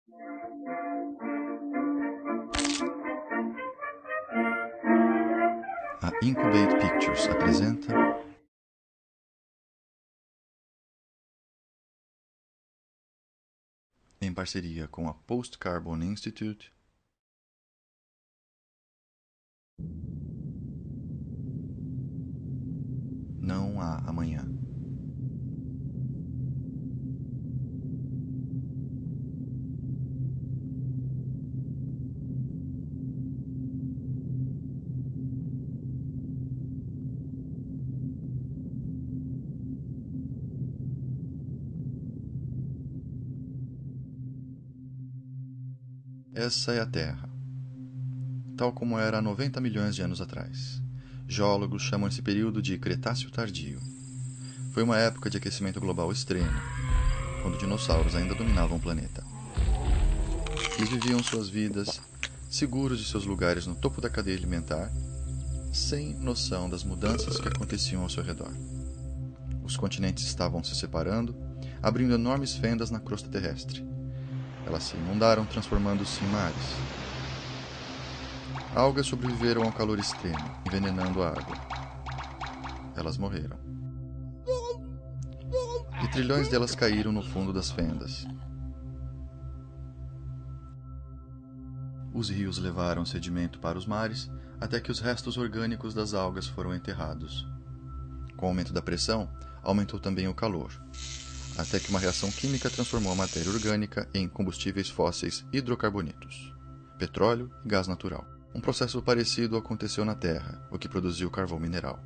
A Incubate Pictures apresenta em parceria com a Post Carbon Institute Não há amanhã. Essa é a Terra, tal como era há 90 milhões de anos atrás. Geólogos chamam esse período de Cretáceo Tardio. Foi uma época de aquecimento global extremo, quando dinossauros ainda dominavam o planeta. Eles viviam suas vidas, seguros de seus lugares no topo da cadeia alimentar, sem noção das mudanças que aconteciam ao seu redor. Os continentes estavam se separando, abrindo enormes fendas na crosta terrestre. Elas se inundaram, transformando-se em mares. Algas sobreviveram ao calor extremo, envenenando a água. Elas morreram. E trilhões delas caíram no fundo das fendas. Os rios levaram sedimento para os mares, até que os restos orgânicos das algas foram enterrados. Com o aumento da pressão, aumentou também o calor, até que uma reação química transformou a matéria orgânica em combustíveis fósseis hidrocarbonetos, petróleo e gás natural. Um processo parecido aconteceu na Terra, o que produziu carvão mineral.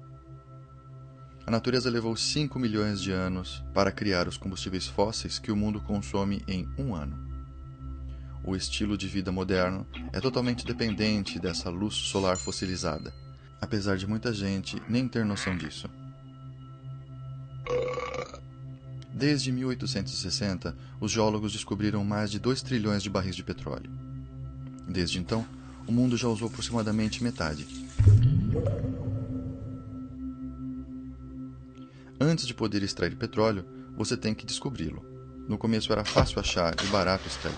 A natureza levou 5 milhões de anos para criar os combustíveis fósseis que o mundo consome em um ano. O estilo de vida moderno é totalmente dependente dessa luz solar fossilizada, apesar de muita gente nem ter noção disso. Desde 1860, os geólogos descobriram mais de 2 trilhões de barris de petróleo. Desde então, o mundo já usou aproximadamente metade. Antes de poder extrair petróleo, você tem que descobri-lo. No começo era fácil achar e barato extrair.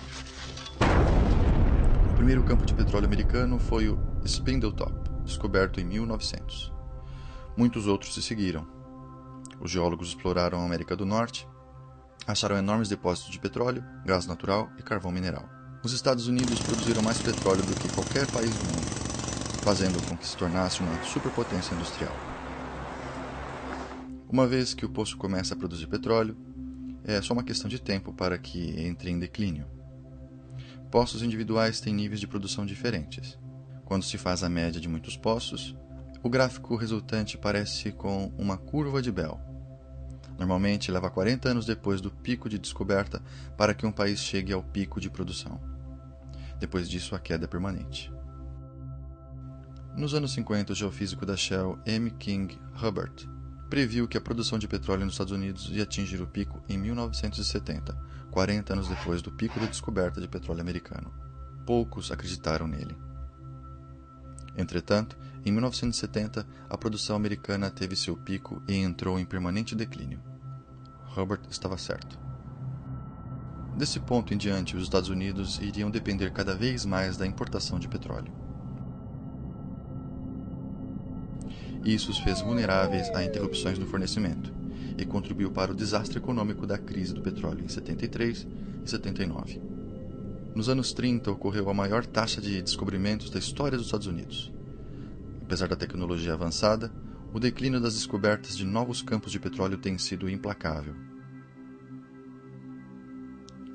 O primeiro campo de petróleo americano foi o Spindletop, descoberto em 1900. Muitos outros se seguiram. Os geólogos exploraram a América do Norte, acharam enormes depósitos de petróleo, gás natural e carvão mineral. Os Estados Unidos produziram mais petróleo do que qualquer país do mundo, fazendo com que se tornasse uma superpotência industrial. Uma vez que o poço começa a produzir petróleo, é só uma questão de tempo para que entre em declínio. Poços individuais têm níveis de produção diferentes. Quando se faz a média de muitos poços, o gráfico resultante parece com uma curva de Bell. Normalmente leva 40 anos depois do pico de descoberta para que um país chegue ao pico de produção. Depois disso, a queda é permanente. Nos anos 50, o geofísico da Shell, M. King Hubbert, previu que a produção de petróleo nos Estados Unidos ia atingir o pico em 1970, 40 anos depois do pico da descoberta de petróleo americano. Poucos acreditaram nele. Entretanto, em 1970, a produção americana teve seu pico e entrou em permanente declínio. Hubbert estava certo. Desse ponto em diante, os Estados Unidos iriam depender cada vez mais da importação de petróleo. Isso os fez vulneráveis a interrupções no fornecimento e contribuiu para o desastre econômico da crise do petróleo em 73 e 79. Nos anos 30 ocorreu a maior taxa de descobrimentos da história dos Estados Unidos. Apesar da tecnologia avançada, o declínio das descobertas de novos campos de petróleo tem sido implacável.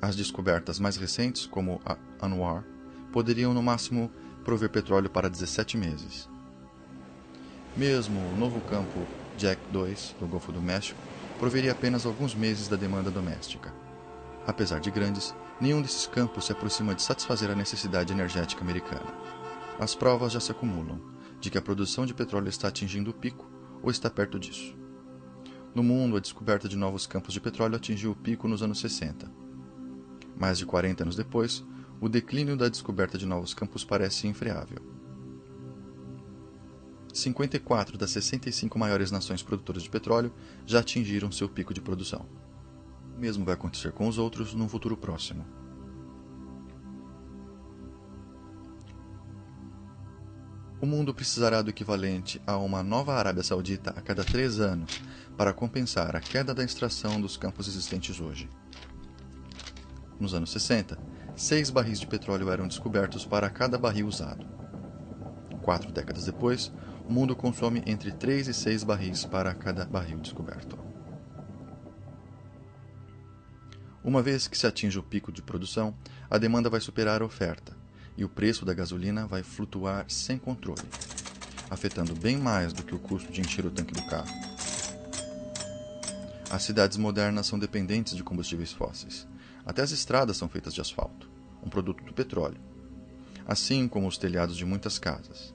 As descobertas mais recentes, como a ANWR, poderiam no máximo prover petróleo para 17 meses. Mesmo o novo campo Jack 2 do Golfo do México proveria apenas alguns meses da demanda doméstica. Apesar de grandes, nenhum desses campos se aproxima de satisfazer a necessidade energética americana. As provas já se acumulam de que a produção de petróleo está atingindo o pico ou está perto disso. No mundo, a descoberta de novos campos de petróleo atingiu o pico nos anos 60. Mais de 40 anos depois, o declínio da descoberta de novos campos parece infreável. 54 das 65 maiores nações produtoras de petróleo já atingiram seu pico de produção. O mesmo vai acontecer com os outros num futuro próximo. O mundo precisará do equivalente a uma nova Arábia Saudita a cada 3 anos para compensar a queda da extração dos campos existentes hoje. Nos anos 60, 6 barris de petróleo eram descobertos para cada barril usado. 4 décadas depois, o mundo consome entre 3 e 6 barris para cada barril descoberto. Uma vez que se atinge o pico de produção, a demanda vai superar a oferta, e o preço da gasolina vai flutuar sem controle, afetando bem mais do que o custo de encher o tanque do carro. As cidades modernas são dependentes de combustíveis fósseis. Até as estradas são feitas de asfalto, um produto do petróleo, assim como os telhados de muitas casas.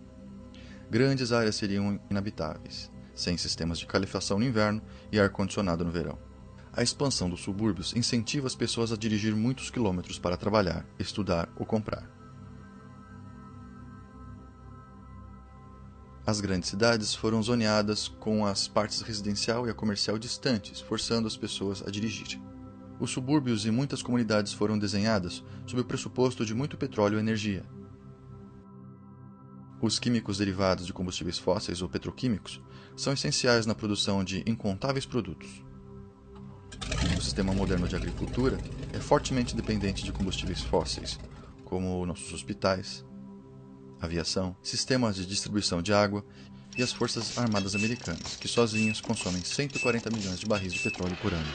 Grandes áreas seriam inabitáveis, sem sistemas de calefação no inverno e ar-condicionado no verão. A expansão dos subúrbios incentiva as pessoas a dirigir muitos quilômetros para trabalhar, estudar ou comprar. As grandes cidades foram zoneadas com as partes residencial e a comercial distantes, forçando as pessoas a dirigir. Os subúrbios e muitas comunidades foram desenhadas sob o pressuposto de muito petróleo e energia. Os químicos derivados de combustíveis fósseis ou petroquímicos são essenciais na produção de incontáveis produtos. O sistema moderno de agricultura é fortemente dependente de combustíveis fósseis, como nossos hospitais, aviação, sistemas de distribuição de água e as forças armadas americanas, que sozinhas consomem 140 milhões de barris de petróleo por ano.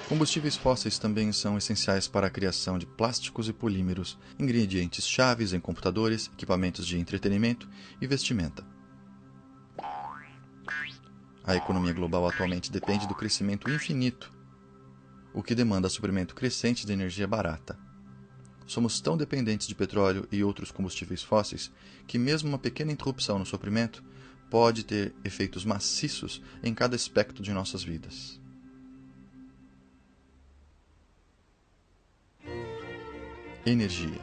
Combustíveis fósseis também são essenciais para a criação de plásticos e polímeros, ingredientes chaves em computadores, equipamentos de entretenimento e vestimenta. A economia global atualmente depende do crescimento infinito, o que demanda suprimento crescente de energia barata. Somos tão dependentes de petróleo e outros combustíveis fósseis que mesmo uma pequena interrupção no suprimento pode ter efeitos maciços em cada aspecto de nossas vidas. Energia.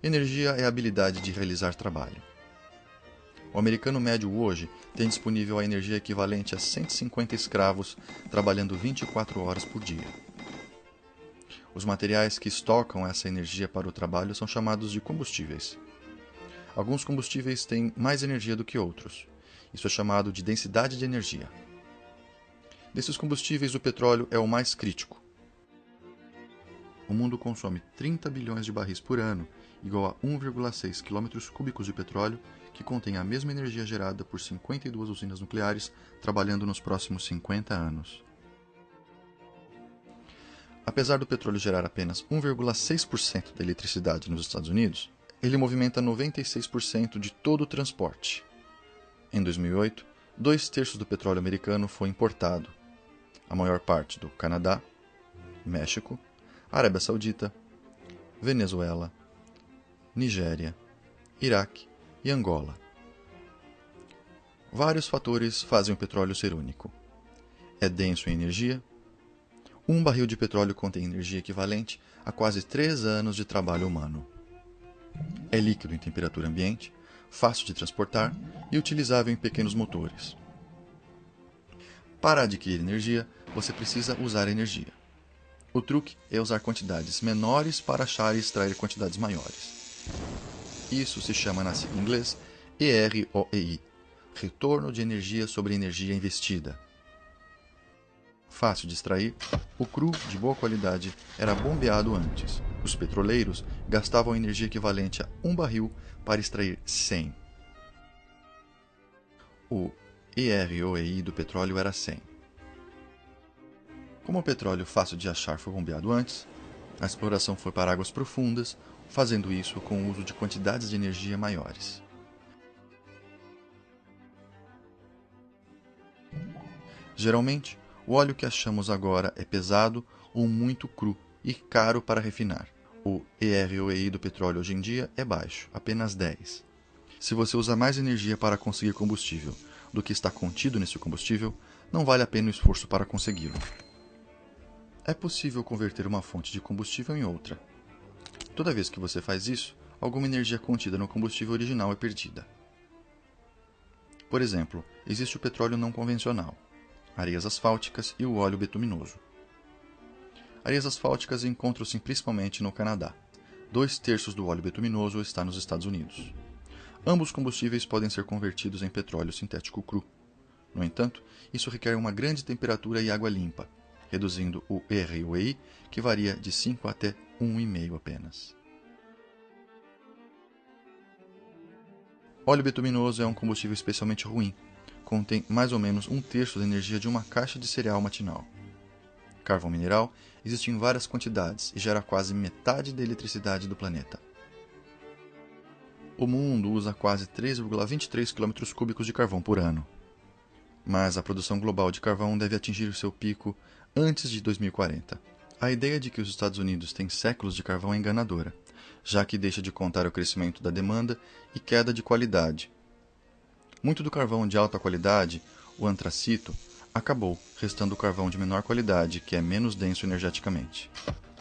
Energia é a habilidade de realizar trabalho. O americano médio hoje tem disponível a energia equivalente a 150 escravos trabalhando 24 horas por dia. Os materiais que estocam essa energia para o trabalho são chamados de combustíveis. Alguns combustíveis têm mais energia do que outros. Isso é chamado de densidade de energia. Desses combustíveis, o petróleo é o mais crítico. O mundo consome 30 bilhões de barris por ano, igual a 1,6 km³ de petróleo, que contém a mesma energia gerada por 52 usinas nucleares trabalhando nos próximos 50 anos. Apesar do petróleo gerar apenas 1,6% da eletricidade nos Estados Unidos, ele movimenta 96% de todo o transporte. Em 2008, 2/3 do petróleo americano foi importado, a maior parte do Canadá, México, Arábia Saudita, Venezuela, Nigéria, Iraque e Angola. Vários fatores fazem o petróleo ser único. É denso em energia. Um barril de petróleo contém energia equivalente a quase 3 anos de trabalho humano. É líquido em temperatura ambiente, fácil de transportar e utilizável em pequenos motores. Para adquirir energia, você precisa usar energia. O truque é usar quantidades menores para achar e extrair quantidades maiores. Isso se chama na sigla em inglês EROEI, retorno de energia sobre energia investida. Fácil de extrair, o cru de boa qualidade era bombeado antes. Os petroleiros gastavam energia equivalente a 1 barril para extrair 100. O EROEI do petróleo era 100. Como o petróleo fácil de achar foi bombeado antes, a exploração foi para águas profundas, fazendo isso com o uso de quantidades de energia maiores. Geralmente, o óleo que achamos agora é pesado ou muito cru e caro para refinar. O EROEI do petróleo hoje em dia é baixo, apenas 10. Se você usa mais energia para conseguir combustível do que está contido nesse combustível, não vale a pena o esforço para consegui-lo. É possível converter uma fonte de combustível em outra. Toda vez que você faz isso, alguma energia contida no combustível original é perdida. Por exemplo, existe o petróleo não convencional, areias asfálticas e o óleo betuminoso. Areias asfálticas encontram-se principalmente no Canadá. 2/3 do óleo bituminoso está nos Estados Unidos. Ambos combustíveis podem ser convertidos em petróleo sintético cru. No entanto, isso requer uma grande temperatura e água limpa, reduzindo o ROI, que varia de 5 até 1,5 apenas. Óleo bituminoso é um combustível especialmente ruim. Contém mais ou menos 1/3 da energia de uma caixa de cereal matinal. Carvão mineral existe em várias quantidades e gera quase metade da eletricidade do planeta. O mundo usa quase 3,23 km³ de carvão por ano. Mas a produção global de carvão deve atingir seu pico antes de 2040. A ideia de que os Estados Unidos têm séculos de carvão é enganadora, já que deixa de contar o crescimento da demanda e queda de qualidade. Muito do carvão de alta qualidade, o antracito, acabou, restando o carvão de menor qualidade, que é menos denso energeticamente.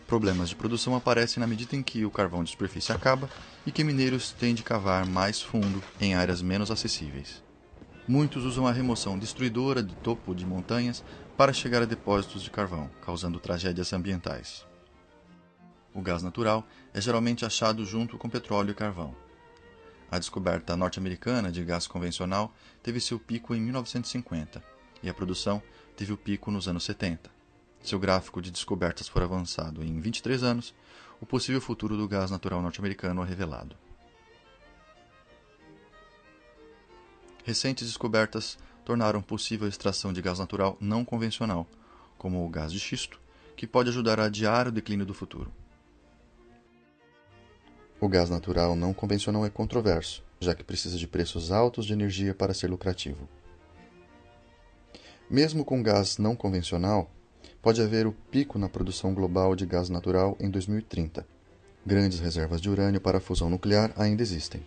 Problemas de produção aparecem na medida em que o carvão de superfície acaba e que mineiros têm de cavar mais fundo em áreas menos acessíveis. Muitos usam a remoção destruidora de topo de montanhas para chegar a depósitos de carvão, causando tragédias ambientais. O gás natural é geralmente achado junto com petróleo e carvão. A descoberta norte-americana de gás convencional teve seu pico em 1950 e a produção teve o pico nos anos 70. Se o gráfico de descobertas for avançado em 23 anos, o possível futuro do gás natural norte-americano é revelado. Recentes descobertas tornaram possível a extração de gás natural não convencional, como o gás de xisto, que pode ajudar a adiar o declínio do futuro. O gás natural não convencional é controverso, já que precisa de preços altos de energia para ser lucrativo. Mesmo com gás não convencional, pode haver o pico na produção global de gás natural em 2030. Grandes reservas de urânio para a fusão nuclear ainda existem.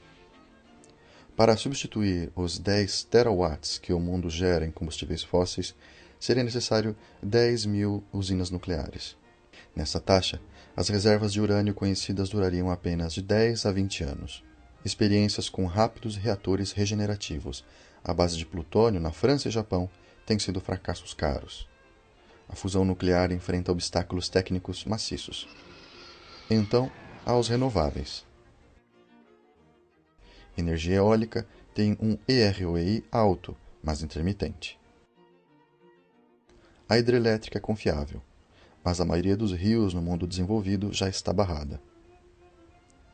Para substituir os 10 terawatts que o mundo gera em combustíveis fósseis, seria necessário 10.000 usinas nucleares. Nessa taxa, as reservas de urânio conhecidas durariam apenas de 10 a 20 anos. Experiências com rápidos reatores regenerativos à base de plutônio na França e Japão têm sido fracassos caros. A fusão nuclear enfrenta obstáculos técnicos maciços. Então, há os renováveis. Energia eólica tem um EROI alto, mas intermitente. A hidrelétrica é confiável, mas a maioria dos rios no mundo desenvolvido já está barrada.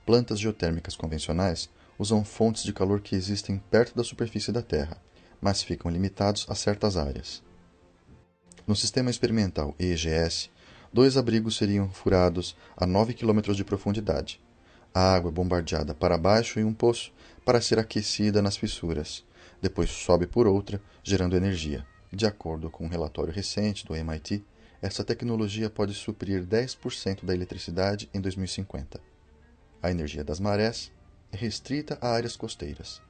Plantas geotérmicas convencionais usam fontes de calor que existem perto da superfície da Terra, mas ficam limitados a certas áreas. No sistema experimental EGS, 2 abrigos seriam furados a 9 km de profundidade. A água é bombardeada para baixo em um poço para ser aquecida nas fissuras. Depois sobe por outra, gerando energia. De acordo com um relatório recente do MIT, essa tecnologia pode suprir 10% da eletricidade em 2050. A energia das marés é restrita a áreas costeiras.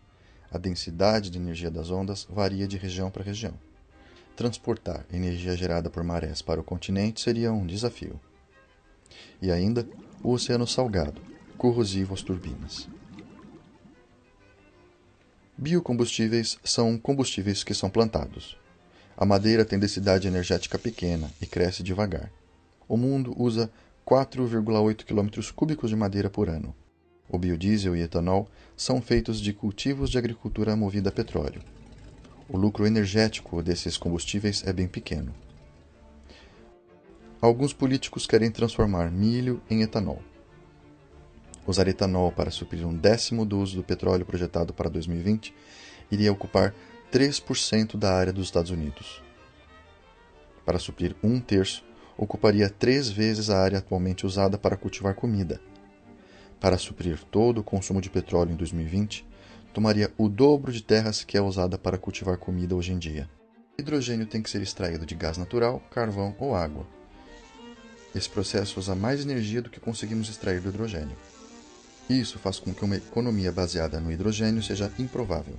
A densidade de energia das ondas varia de região para região. Transportar energia gerada por marés para o continente seria um desafio. E ainda, o oceano salgado, corrosivo às turbinas. Biocombustíveis são combustíveis que são plantados. A madeira tem densidade energética pequena e cresce devagar. O mundo usa 4,8 km³ de madeira por ano. O biodiesel e etanol são feitos de cultivos de agricultura movida a petróleo. O lucro energético desses combustíveis é bem pequeno. Alguns políticos querem transformar milho em etanol. Usar etanol para suprir 1/10 do uso do petróleo projetado para 2020 iria ocupar 3% da área dos Estados Unidos. Para suprir 1/3, ocuparia 3 vezes a área atualmente usada para cultivar comida. Para suprir todo o consumo de petróleo em 2020, tomaria o dobro de terras que é usada para cultivar comida hoje em dia. O hidrogênio tem que ser extraído de gás natural, carvão ou água. Esse processo usa mais energia do que conseguimos extrair do hidrogênio. Isso faz com que uma economia baseada no hidrogênio seja improvável.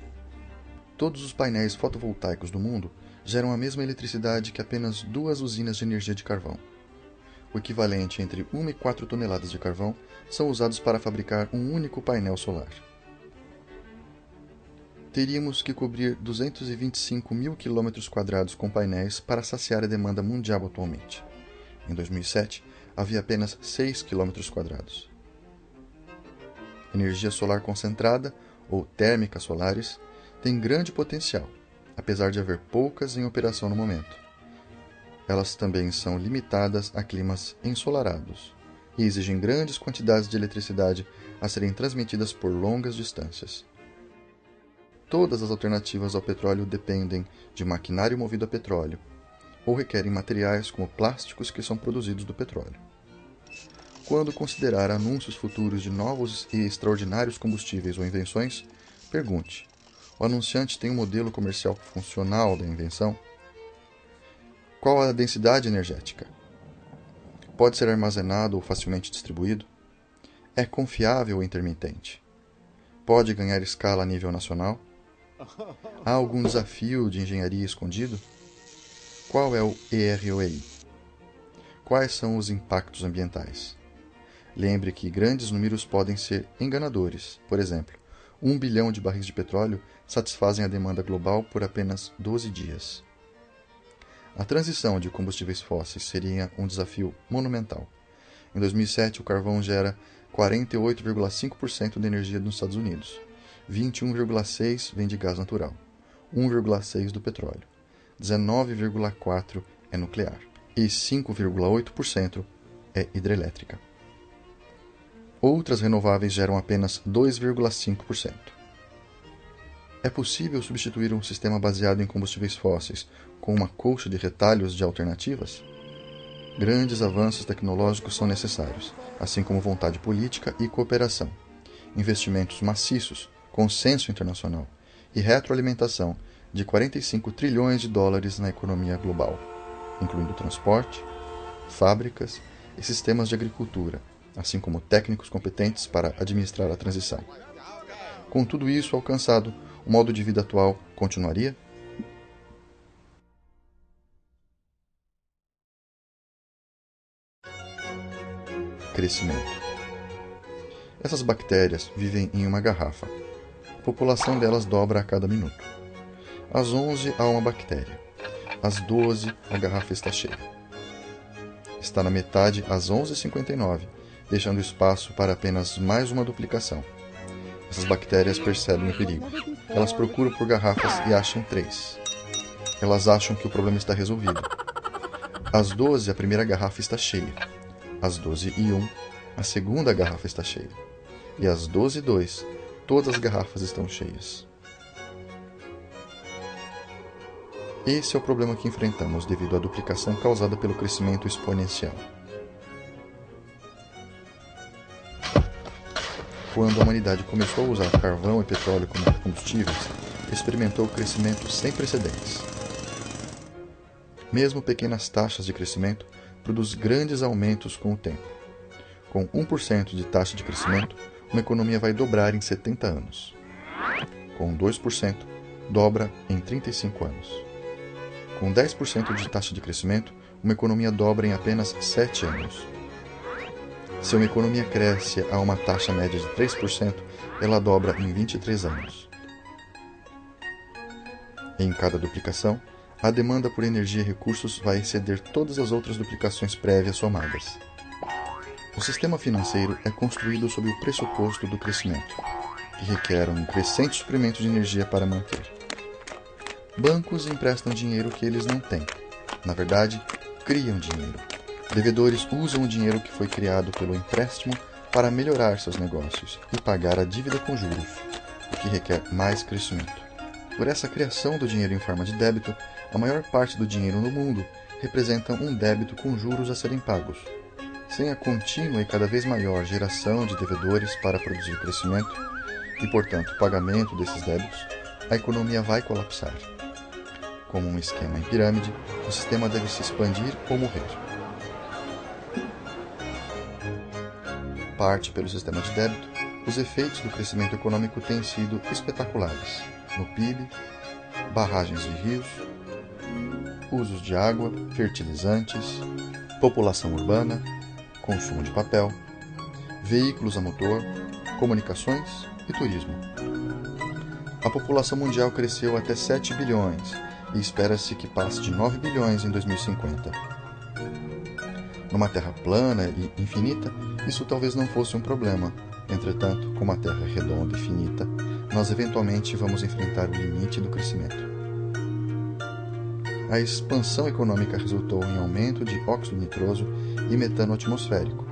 Todos os painéis fotovoltaicos do mundo geram a mesma eletricidade que apenas 2 usinas de energia de carvão. O equivalente entre 1 e 4 toneladas de carvão são usados para fabricar um único painel solar. Teríamos que cobrir 225 mil km² com painéis para saciar a demanda mundial atualmente. Em 2007, havia apenas 6 km². Energia solar concentrada, ou térmicas solares, tem grande potencial, apesar de haver poucas em operação no momento. Elas também são limitadas a climas ensolarados e exigem grandes quantidades de eletricidade a serem transmitidas por longas distâncias. Todas as alternativas ao petróleo dependem de maquinário movido a petróleo ou requerem materiais como plásticos que são produzidos do petróleo. Quando considerar anúncios futuros de novos e extraordinários combustíveis ou invenções, pergunte: o anunciante tem um modelo comercial funcional da invenção? Qual a densidade energética? Pode ser armazenado ou facilmente distribuído? É confiável ou intermitente? Pode ganhar escala a nível nacional? Há algum desafio de engenharia escondido? Qual é o EROI? Quais são os impactos ambientais? Lembre que grandes números podem ser enganadores. Por exemplo, 1 bilhão de barris de petróleo satisfazem a demanda global por apenas 12 dias. A transição de combustíveis fósseis seria um desafio monumental. Em 2007, o carvão gera 48,5% da energia nos Estados Unidos, 21,6% vem de gás natural, 1,6% do petróleo, 19,4% é nuclear e 5,8% é hidrelétrica. Outras renováveis geram apenas 2,5%. É possível substituir um sistema baseado em combustíveis fósseis com uma colcha de retalhos de alternativas? Grandes avanços tecnológicos são necessários, assim como vontade política e cooperação, investimentos maciços, consenso internacional e retroalimentação de 45 trilhões de dólares na economia global, incluindo transporte, fábricas e sistemas de agricultura, assim como técnicos competentes para administrar a transição. Com tudo isso alcançado, o modo de vida atual continuaria? Crescimento. Essas bactérias vivem em uma garrafa. A população delas dobra a cada minuto. Às 11 há uma bactéria. Às 12 a garrafa está cheia. Está na metade às 11h59, deixando espaço para apenas mais uma duplicação. Essas bactérias percebem o perigo. Elas procuram por garrafas e acham 3. Elas acham que o problema está resolvido. Às 12 a primeira garrafa está cheia. Às 12h01, a segunda garrafa está cheia. E às 12h02, todas as garrafas estão cheias. Esse é o problema que enfrentamos devido à duplicação causada pelo crescimento exponencial. Quando a humanidade começou a usar carvão e petróleo como combustíveis, experimentou crescimento sem precedentes. Mesmo pequenas taxas de crescimento produzem grandes aumentos com o tempo. Com 1% de taxa de crescimento, uma economia vai dobrar em 70 anos. Com 2%, dobra em 35 anos. Com 10% de taxa de crescimento, uma economia dobra em apenas 7 anos. Se uma economia cresce a uma taxa média de 3%, ela dobra em 23 anos. Em cada duplicação, a demanda por energia e recursos vai exceder todas as outras duplicações prévias somadas. O sistema financeiro é construído sob o pressuposto do crescimento, que requer um crescente suprimento de energia para manter. Bancos emprestam dinheiro que eles não têm. Na verdade, criam dinheiro. Devedores usam o dinheiro que foi criado pelo empréstimo para melhorar seus negócios e pagar a dívida com juros, o que requer mais crescimento. Por essa criação do dinheiro em forma de débito, a maior parte do dinheiro no mundo representa um débito com juros a serem pagos. Sem a contínua e cada vez maior geração de devedores para produzir crescimento e, portanto, pagamento desses débitos, a economia vai colapsar. Como um esquema em pirâmide, o sistema deve se expandir ou morrer. Parte pelo sistema de débito, os efeitos do crescimento econômico têm sido espetaculares no PIB, barragens de rios, usos de água, fertilizantes, população urbana, consumo de papel, veículos a motor, comunicações e turismo. A população mundial cresceu até 7 bilhões e espera-se que passe de 9 bilhões em 2050. Numa Terra plana e infinita, isso talvez não fosse um problema. Entretanto, como a Terra é redonda e finita, nós eventualmente vamos enfrentar o limite do crescimento. A expansão econômica resultou em aumento de óxido nitroso e metano atmosférico,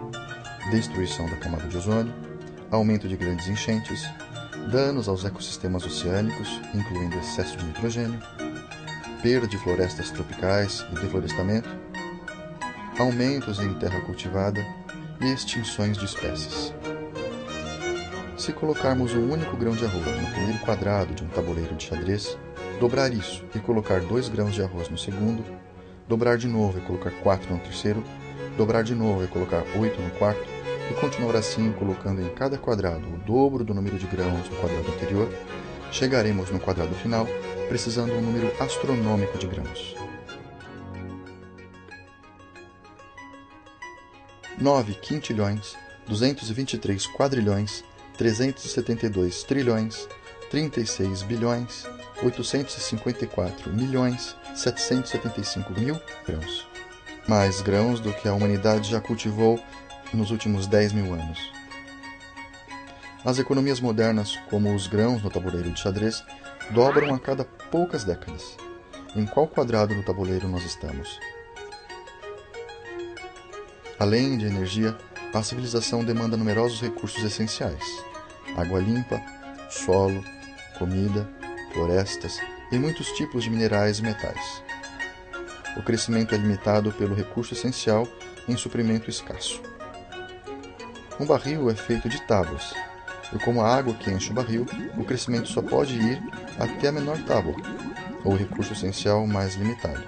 destruição da camada de ozônio, aumento de grandes enchentes, danos aos ecossistemas oceânicos, incluindo excesso de nitrogênio, perda de florestas tropicais e deflorestamento, aumentos em terra cultivada e extinções de espécies. Se colocarmos um único grão de arroz no primeiro quadrado de um tabuleiro de xadrez, dobrar isso e colocar 2 grãos de arroz no segundo, dobrar de novo e colocar 4 no terceiro, dobrar de novo e colocar 8 no quarto, e continuar assim colocando em cada quadrado o dobro do número de grãos no quadrado anterior, chegaremos no quadrado final precisando um número astronômico de grãos. 9 quintilhões, 223 quadrilhões, 372 trilhões, 36 bilhões, 854 milhões, 775 mil grãos. Mais grãos do que a humanidade já cultivou nos últimos 10 mil anos. As economias modernas, como os grãos no tabuleiro de xadrez, dobram a cada poucas décadas. Em qual quadrado do tabuleiro nós estamos? Além de energia, a civilização demanda numerosos recursos essenciais: água limpa, solo, comida, florestas e muitos tipos de minerais e metais. O crescimento é limitado pelo recurso essencial em suprimento escasso. Um barril é feito de tábuas, e como a água que enche o barril, o crescimento só pode ir até a menor tábua, ou recurso essencial mais limitado.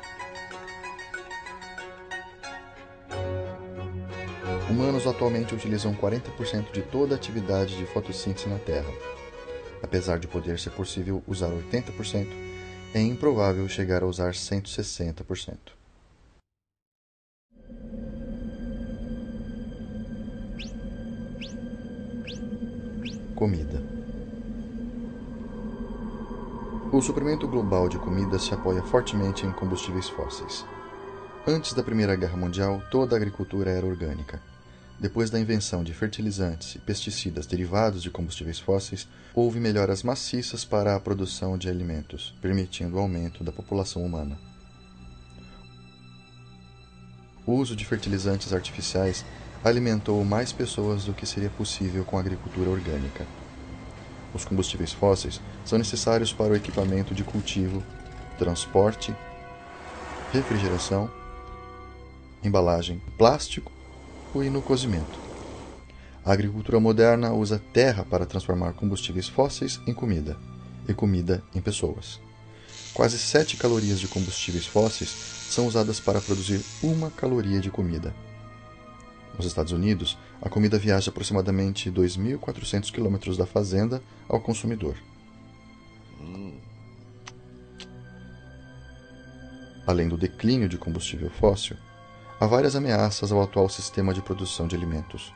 Humanos atualmente utilizam 40% de toda a atividade de fotossíntese na Terra. Apesar de poder ser possível usar 80%, é improvável chegar a usar 160%. Comida. O suprimento global de comida se apoia fortemente em combustíveis fósseis. Antes da Primeira Guerra Mundial, toda a agricultura era orgânica. Depois da invenção de fertilizantes e pesticidas derivados de combustíveis fósseis, houve melhoras maciças para a produção de alimentos, permitindo o aumento da população humana. O uso de fertilizantes artificiais alimentou mais pessoas do que seria possível com a agricultura orgânica. Os combustíveis fósseis são necessários para o equipamento de cultivo, transporte, refrigeração, embalagem, plástico e no cozimento. A agricultura moderna usa terra para transformar combustíveis fósseis em comida, e comida em pessoas. Quase 7 calorias de combustíveis fósseis são usadas para produzir 1 caloria de comida. Nos Estados Unidos, a comida viaja aproximadamente 2.400 quilômetros da fazenda ao consumidor. Além do declínio de combustível fóssil, há várias ameaças ao atual sistema de produção de alimentos.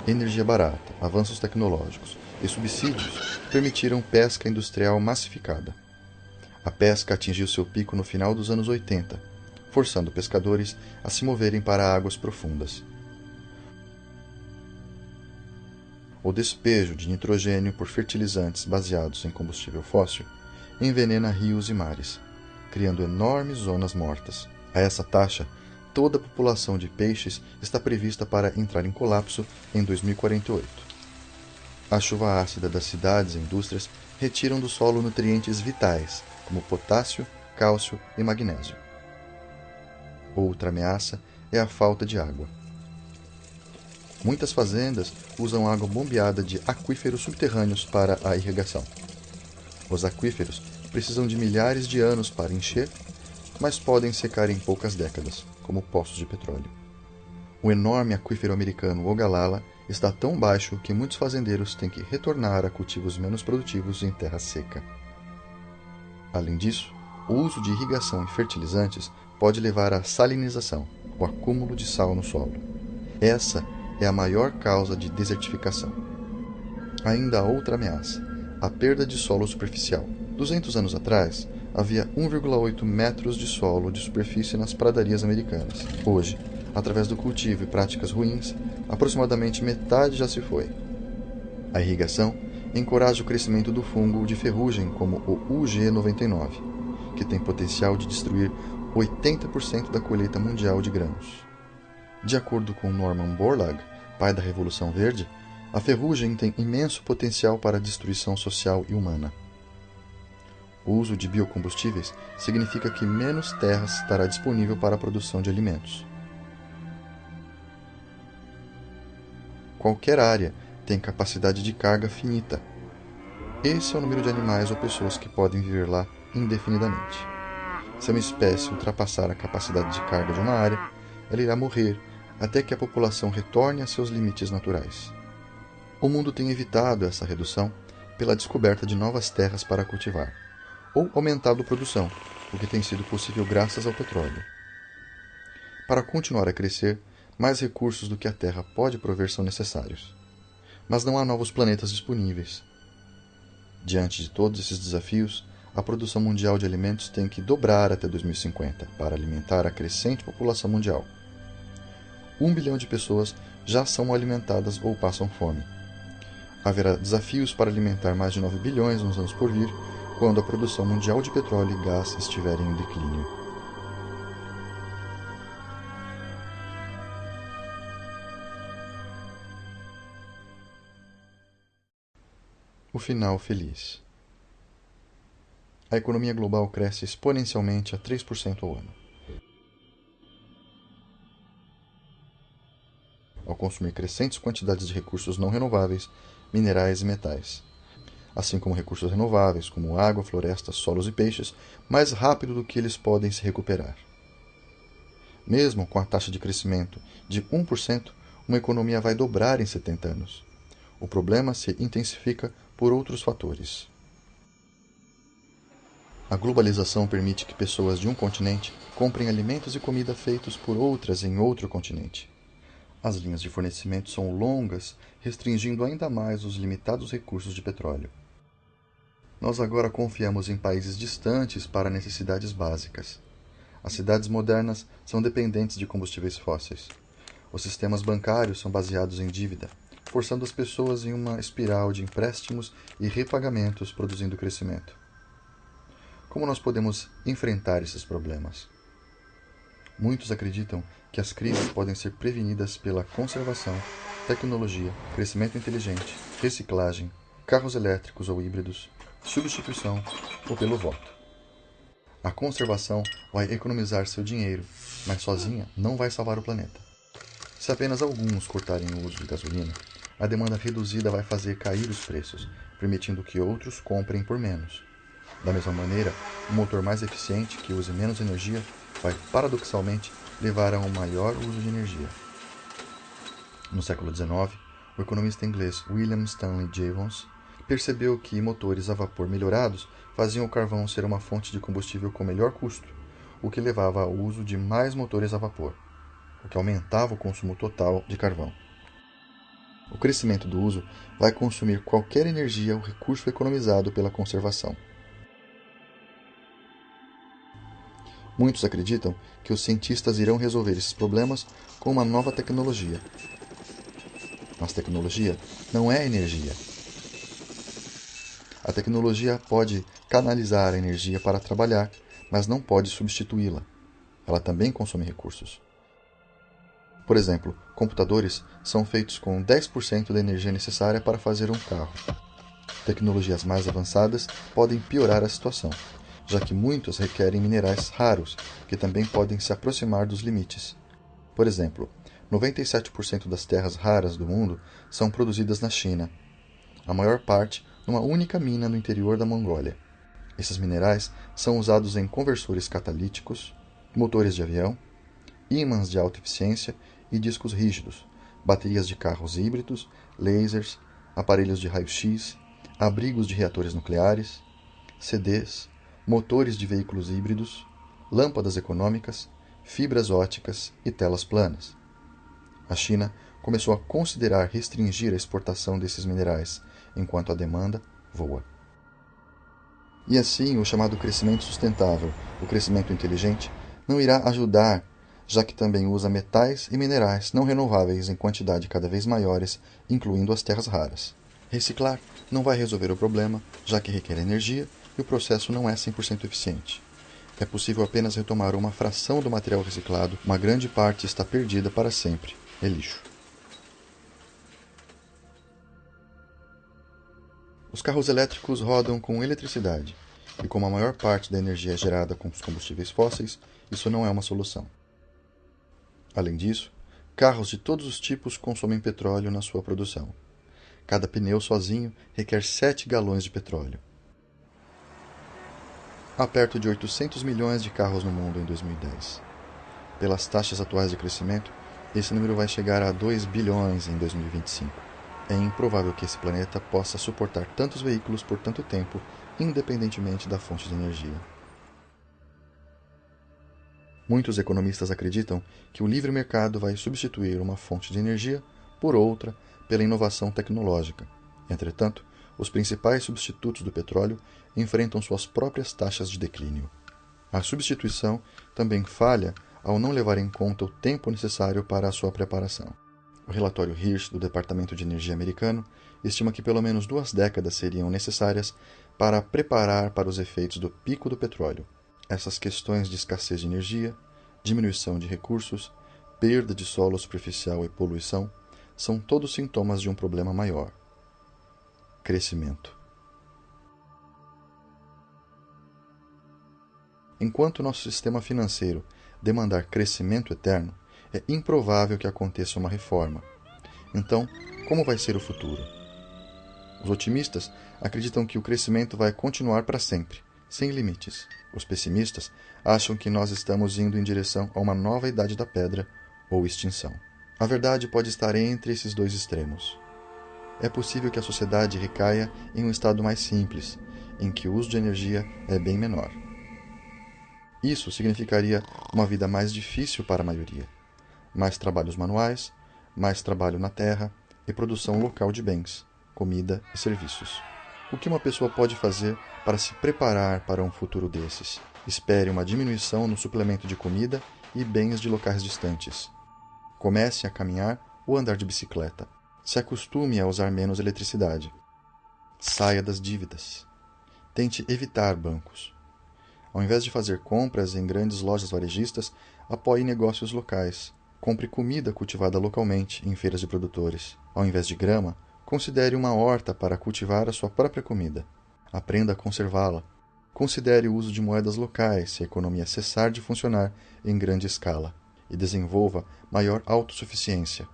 Energia barata, avanços tecnológicos e subsídios permitiram pesca industrial massificada. A pesca atingiu seu pico no final dos anos 80, forçando pescadores a se moverem para águas profundas. O despejo de nitrogênio por fertilizantes baseados em combustível fóssil envenena rios e mares, criando enormes zonas mortas. A essa taxa, toda a população de peixes está prevista para entrar em colapso em 2048. A chuva ácida das cidades e indústrias retiram do solo nutrientes vitais, como potássio, cálcio e magnésio. Outra ameaça é a falta de água. Muitas fazendas usam água bombeada de aquíferos subterrâneos para a irrigação. Os aquíferos precisam de milhares de anos para encher, mas podem secar em poucas décadas, como poços de petróleo. O enorme aquífero americano Ogallala está tão baixo que muitos fazendeiros têm que retornar a cultivos menos produtivos em terra seca. Além disso, o uso de irrigação e fertilizantes pode levar à salinização, o acúmulo de sal no solo. Essa é a maior causa de desertificação. Ainda há outra ameaça, a perda de solo superficial. 200 anos atrás, havia 1,8 metros de solo de superfície nas pradarias americanas. Hoje, através do cultivo e práticas ruins, aproximadamente metade já se foi. A irrigação encoraja o crescimento do fungo de ferrugem como o UG99, que tem potencial de destruir 80% da colheita mundial de grãos. De acordo com Norman Borlaug, pai da Revolução Verde, a ferrugem tem imenso potencial para a destruição social e humana. O uso de biocombustíveis significa que menos terra estará disponível para a produção de alimentos. Qualquer área tem capacidade de carga finita. Esse é o número de animais ou pessoas que podem viver lá indefinidamente. Se uma espécie ultrapassar a capacidade de carga de uma área, ela irá morrer até que a população retorne a seus limites naturais. O mundo tem evitado essa redução pela descoberta de novas terras para cultivar, ou aumentado a produção, o que tem sido possível graças ao petróleo. Para continuar a crescer, mais recursos do que a Terra pode prover são necessários. Mas não há novos planetas disponíveis. Diante de todos esses desafios, a produção mundial de alimentos tem que dobrar até 2050 para alimentar a crescente população mundial. 1 bilhão de pessoas já são alimentadas ou passam fome. Haverá desafios para alimentar mais de 9 bilhões nos anos por vir, quando a produção mundial de petróleo e gás estiver em declínio. O final feliz. A economia global cresce exponencialmente a 3% ao ano. Ao consumir crescentes quantidades de recursos não renováveis, minerais e metais, assim como recursos renováveis, como água, florestas, solos e peixes, mais rápido do que eles podem se recuperar. Mesmo com a taxa de crescimento de 1%, uma economia vai dobrar em 70 anos. O problema se intensifica por outros fatores. A globalização permite que pessoas de um continente comprem alimentos e comida feitos por outras em outro continente. As linhas de fornecimento são longas, restringindo ainda mais os limitados recursos de petróleo. Nós agora confiamos em países distantes para necessidades básicas. As cidades modernas são dependentes de combustíveis fósseis. Os sistemas bancários são baseados em dívida, forçando as pessoas em uma espiral de empréstimos e repagamentos, produzindo crescimento. Como nós podemos enfrentar esses problemas? Muitos acreditam que as crises podem ser prevenidas pela conservação, tecnologia, crescimento inteligente, reciclagem, carros elétricos ou híbridos, substituição ou pelo voto. A conservação vai economizar seu dinheiro, mas sozinha não vai salvar o planeta. Se apenas alguns cortarem o uso de gasolina, a demanda reduzida vai fazer cair os preços, permitindo que outros comprem por menos. Da mesma maneira, um motor mais eficiente, que use menos energia, vai paradoxalmente levar a um maior uso de energia. No século XIX, o economista inglês William Stanley Jevons percebeu que motores a vapor melhorados faziam o carvão ser uma fonte de combustível com melhor custo, o que levava ao uso de mais motores a vapor, o que aumentava o consumo total de carvão. O crescimento do uso vai consumir qualquer energia ou recurso economizado pela conservação. Muitos acreditam que os cientistas irão resolver esses problemas com uma nova tecnologia. Mas tecnologia não é energia. A tecnologia pode canalizar a energia para trabalhar, mas não pode substituí-la. Ela também consome recursos. Por exemplo, computadores são feitos com 10% da energia necessária para fazer um carro. Tecnologias mais avançadas podem piorar a situação, já que muitos requerem minerais raros, que também podem se aproximar dos limites. Por exemplo, 97% das terras raras do mundo são produzidas na China, a maior parte numa única mina no interior da Mongólia. Esses minerais são usados em conversores catalíticos, motores de avião, ímãs de alta eficiência e discos rígidos, baterias de carros híbridos, lasers, aparelhos de raio-x, abrigos de reatores nucleares, CDs, motores de veículos híbridos, lâmpadas econômicas, fibras óticas e telas planas. A China começou a considerar restringir a exportação desses minerais, enquanto a demanda voa. E assim, o chamado crescimento sustentável, o crescimento inteligente, não irá ajudar, já que também usa metais e minerais não renováveis em quantidade cada vez maiores, incluindo as terras raras. Reciclar não vai resolver o problema, já que requer energia e o processo não é 100% eficiente. É possível apenas retomar uma fração do material reciclado, uma grande parte está perdida para sempre. É lixo. Os carros elétricos rodam com eletricidade, e como a maior parte da energia é gerada com os combustíveis fósseis, isso não é uma solução. Além disso, carros de todos os tipos consomem petróleo na sua produção. Cada pneu sozinho requer 7 galões de petróleo. Há perto de 800 milhões de carros no mundo em 2010. Pelas taxas atuais de crescimento, esse número vai chegar a 2 bilhões em 2025. É improvável que esse planeta possa suportar tantos veículos por tanto tempo, independentemente da fonte de energia. Muitos economistas acreditam que o livre mercado vai substituir uma fonte de energia por outra pela inovação tecnológica. Entretanto, os principais substitutos do petróleo enfrentam suas próprias taxas de declínio. A substituição também falha ao não levar em conta o tempo necessário para a sua preparação. O relatório Hirsch do Departamento de Energia americano estima que pelo menos 2 décadas seriam necessárias para preparar para os efeitos do pico do petróleo. Essas questões de escassez de energia, diminuição de recursos, perda de solo superficial e poluição são todos sintomas de um problema maior: crescimento. Enquanto nosso sistema financeiro demandar crescimento eterno, é improvável que aconteça uma reforma. Então, como vai ser o futuro? Os otimistas acreditam que o crescimento vai continuar para sempre, sem limites. Os pessimistas acham que nós estamos indo em direção a uma nova idade da pedra ou extinção. A verdade pode estar entre esses dois extremos. É possível que a sociedade recaia em um estado mais simples, em que o uso de energia é bem menor. Isso significaria uma vida mais difícil para a maioria. Mais trabalhos manuais, mais trabalho na terra e produção local de bens, comida e serviços. O que uma pessoa pode fazer para se preparar para um futuro desses? Espere uma diminuição no suplemento de comida e bens de locais distantes. Comece a caminhar ou andar de bicicleta. Se acostume a usar menos eletricidade. Saia das dívidas. Tente evitar bancos. Ao invés de fazer compras em grandes lojas varejistas, apoie negócios locais. Compre comida cultivada localmente em feiras de produtores. Ao invés de grama, considere uma horta para cultivar a sua própria comida. Aprenda a conservá-la. Considere o uso de moedas locais se a economia cessar de funcionar em grande escala. E desenvolva maior autossuficiência.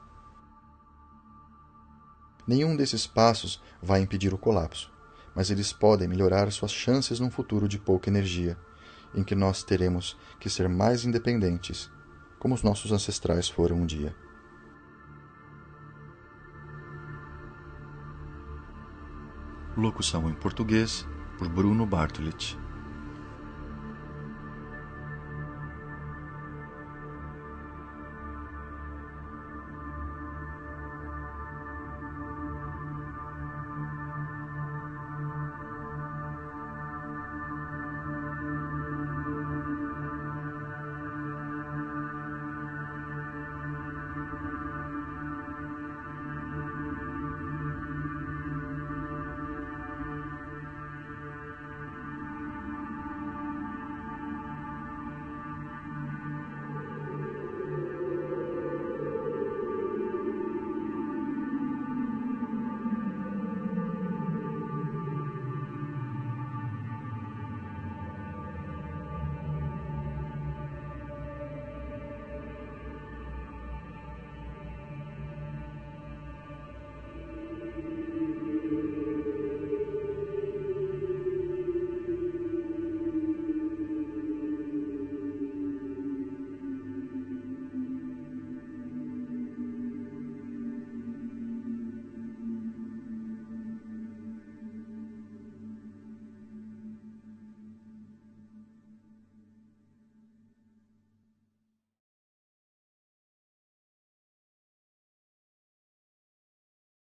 Nenhum desses passos vai impedir o colapso, mas eles podem melhorar suas chances num futuro de pouca energia, em que nós teremos que ser mais independentes, como os nossos ancestrais foram um dia. Locução em português por Bruno Bartolete.